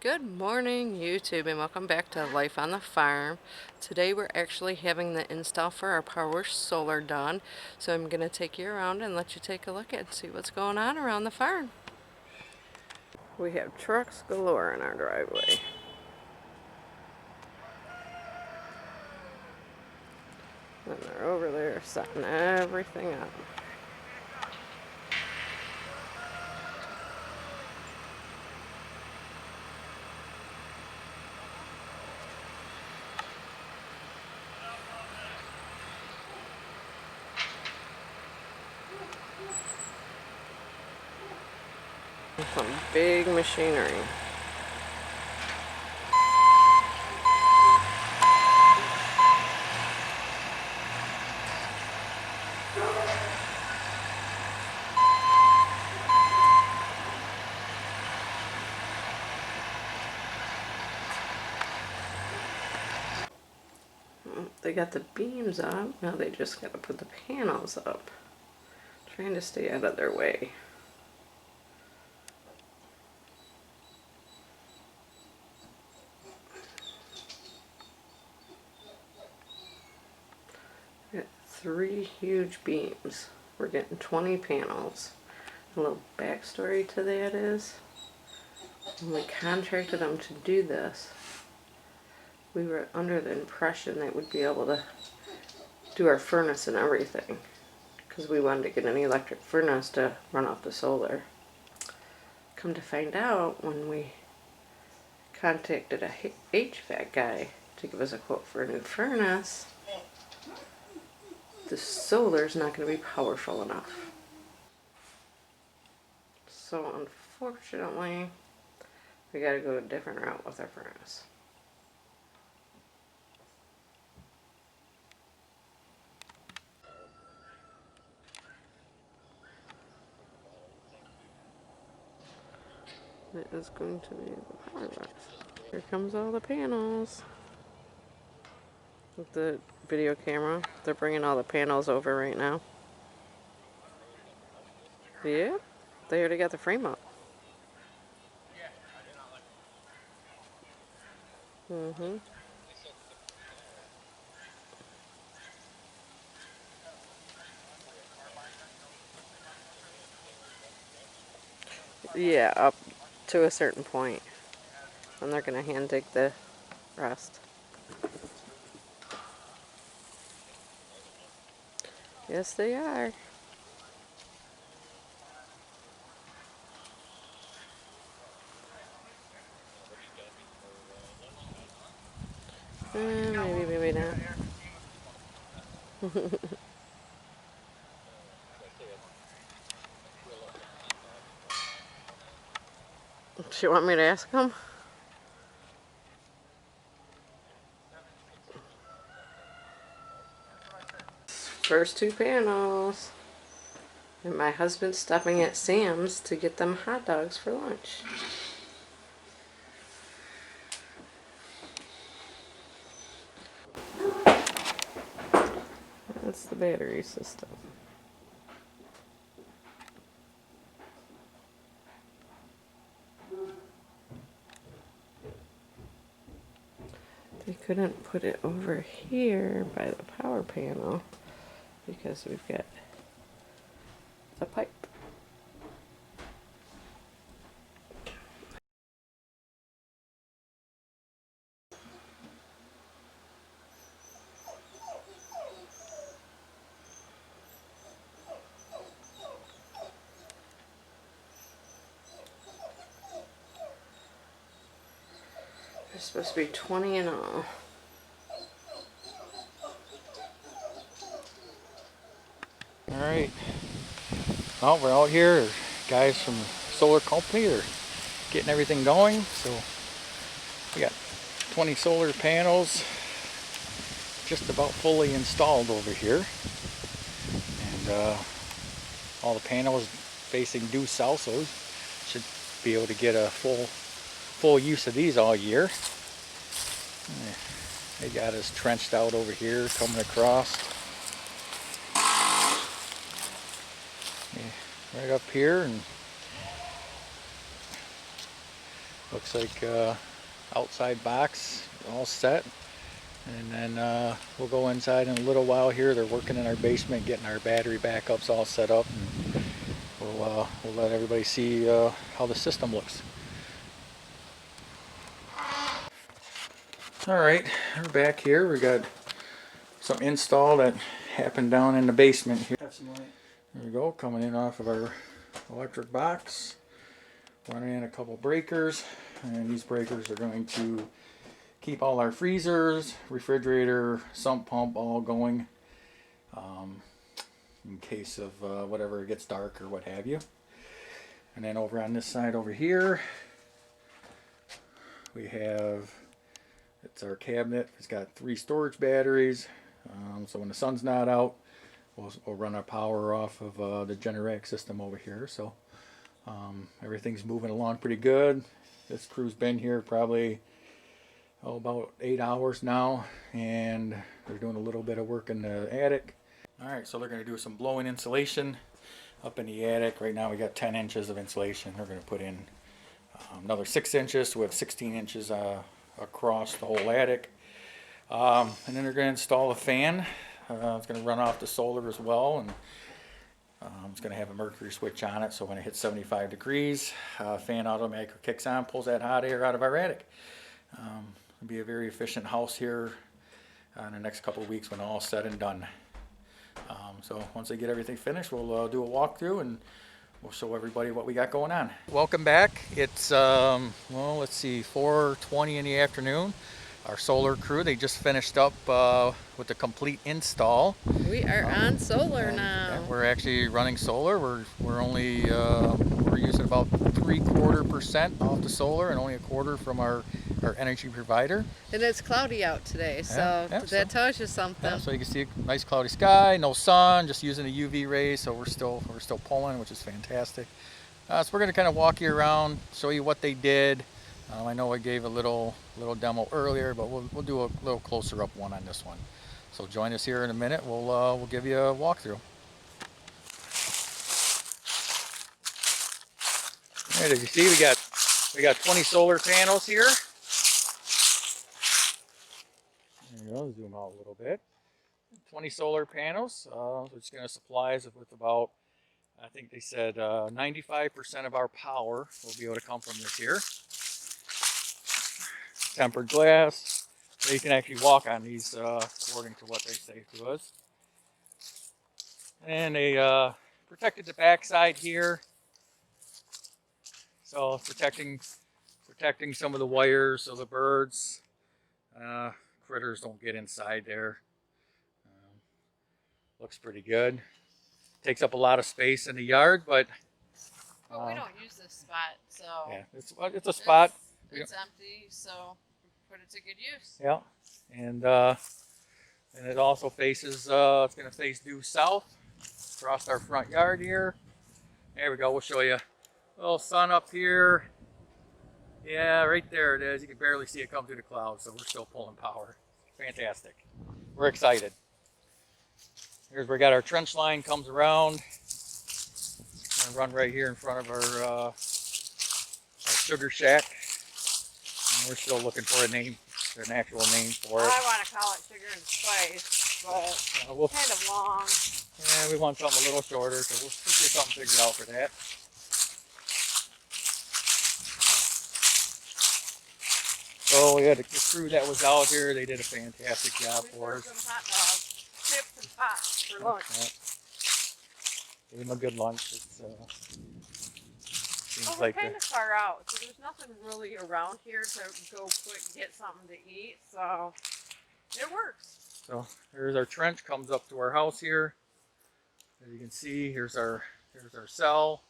Good morning, YouTube, and welcome back to Life on the Farm. Today we're actually having the install for our power solar done, so I'm going to take you around and let you take a look and see what's going on around the farm. We have trucks galore in our driveway. And they're over there setting everything up. Some big machinery. They got the beams up, now they just got to put the panels up. Trying to stay out of their way. Got 3 huge beams. We're getting 20 panels. A little backstory to that is, when we contracted them to do this, we were under the impression that we'd be able to do our furnace and everything, because we wanted to get an electric furnace to run off the solar. Come to find out, when we contacted a HVAC guy to give us a quote for a new furnace, the solar's not going to be powerful enough. So unfortunately, we got to go a different route with our furnace. It is going to be the power box. Here comes all the panels. With the video camera, they're bringing all the panels over right now. Yeah, they already got the frame up. Yeah, up to a certain point. And they're going to hand dig the rest. Yes, they are. Maybe, maybe not. Do you want me to ask them? First 2 panels. And my husband's stopping at Sam's to get them hot dogs for lunch. That's the battery system. They couldn't put it over here by the power panel because we've got the pipe. There's supposed to be 20 in all. Alright, well, we're out here. Guys from the solar company are getting everything going. So we got 20 solar panels just about fully installed over here. And all the panels facing due south, so should be able to get a full use of these all year. They got us trenched out over here coming across. Right up here, and Looks like outside box all set. And then we'll go inside in a little while here. They're working in our basement, getting our battery backups all set up. And we'll let everybody see how the system looks. All right, we're back here. We got some install that happened down in the basement here. Have some light. There we go, coming in off of our electric box. Running in a couple breakers, and these breakers are going to keep all our freezers, refrigerator, sump pump all going in case of whatever gets dark or what have you. And then over on this side over here, we have, it's our cabinet. It's got 3 storage batteries. So when the sun's not out, we'll run our power off of the Generac system over here. So everything's moving along pretty good. This crew's been here probably about 8 hours now, and they're doing a little bit of work in the attic. Alright, so they're going to do some blowing insulation up in the attic. Right now we got 10 inches of insulation. They're going to put in another 6 inches, so we have 16 inches across the whole attic. And then they're going to install a fan. It's going to run off the solar as well, and it's going to have a mercury switch on it, so when it hits 75 degrees, fan automatically kicks on, pulls that hot air out of our attic. It'll be a very efficient house here in the next couple of weeks when all's said and done. So once they get everything finished, we'll do a walkthrough and we'll show everybody what we got going on. Welcome back. It's, well, let's see, 4:20 in the afternoon. Our solar crew, they just finished up with the complete install. We are on solar now. And we're actually running solar. We're only we're using about 3/4% off the solar and only 1/4 from our energy provider. And it's cloudy out today, so that tells you something. Yeah, so you can see a nice cloudy sky, no sun, just using the UV rays. So we're still pulling, which is fantastic. So we're going to kind of walk you around, show you what they did. I know I gave a little demo earlier, but we'll do a little closer up one on this one. So join us here in a minute. We'll give you a walkthrough. All right, as you see, we got 20 solar panels here. There you go. Zoom out a little bit. 20 solar panels. It's going to supply us with about, I think they said 95% of our power will be able to come from this here. Tempered glass, so you can actually walk on these according to what they say to us. And they protected the backside here, so protecting some of the wires so the birds, critters don't get inside there. Looks pretty good. Takes up a lot of space in the yard, but we don't use this spot, so yeah, it's a spot. It's empty, so put it to good use. Yeah, and it also faces, it's going to face due south across our front yard here. There we go, we'll show you. A little sun up here. Yeah, right there it is. You can barely see it come through the clouds, so we're still pulling power. Fantastic. We're excited. Here's where we got our trench line, comes around. Gonna run right here in front of our sugar shack. And we're still looking for an actual name for it. I want to call it sugar and spice, but we'll, kind of long. Yeah, we want something a little shorter, so we'll get something figured out for that. So we had a crew that was out here. They did a fantastic job for us. Some hot dogs, chips and pots for lunch. Yeah. Gave them a good lunch. It's, seems we're like kind of far out, so there's nothing really around here to go quick get something to eat, so it works. So here's our trench, comes up to our house here. As you can see, here's our cell,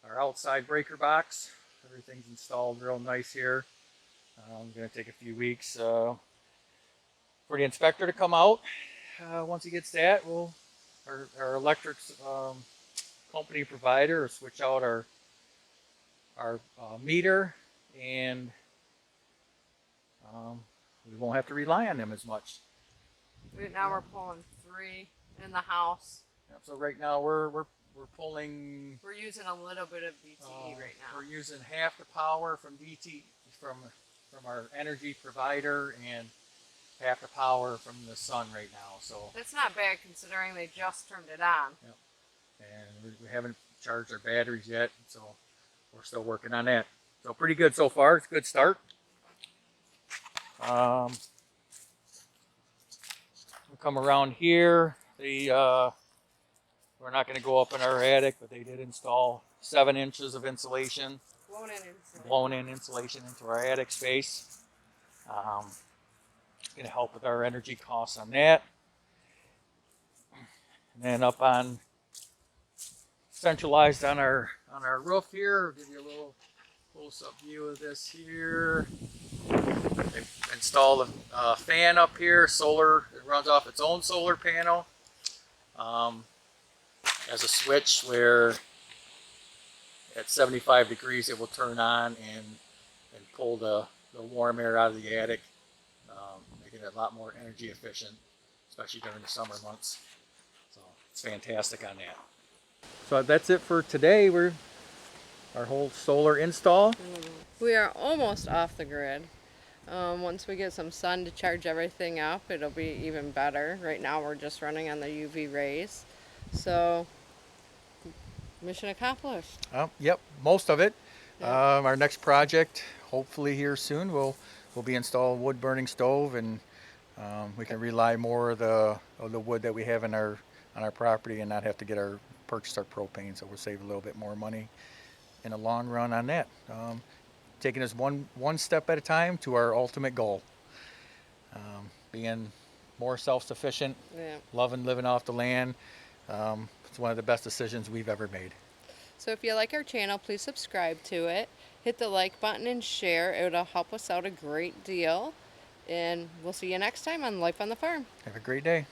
our outside breaker box. Everything's installed real nice here. Going to take a few weeks for the inspector to come out. Once he gets that, our electric company provider will switch out our meter, and we won't have to rely on them as much. Right now we're pulling 3 in the house. So right now we're pulling. We're using a little bit of DTE right now. We're using half the power from DT from our energy provider and half the power from the sun right now. So That's not bad considering they just turned it on. yep. And we haven't charged our batteries yet, so we're still working on that. So pretty good so far. It's a good start. We'll come around here. We're not going to go up in our attic, but they did install 7 inches of insulation, blown in insulation into our attic space. Going to help with our energy costs on that. And then up on centralized on our roof here, I'll give you a little close-up view of this here. They've installed a fan up here, solar. It runs off its own solar panel. Has a switch where at 75 degrees it will turn on and pull the warm air out of the attic, making it a lot more energy efficient, especially during the summer months. So it's fantastic on that. So that's it for today. Our whole solar install. We are almost off the grid. Once we get some sun to charge everything up, it'll be even better. Right now we're just running on the UV rays. So, mission accomplished. Yep, most of it. Yeah. Our next project, hopefully here soon, will be install a wood burning stove, and we can rely more of the wood that we have on our property and not have to purchase our propane. So we'll save a little bit more money in the long run on that. Taking us one step at a time to our ultimate goal. Being more self-sufficient, Yeah. loving living off the land. It's one of the best decisions we've ever made. So if you like our channel, please subscribe to it. Hit the like button and share. It'll help us out a great deal. And we'll see you next time on Life on the Farm. Have a great day.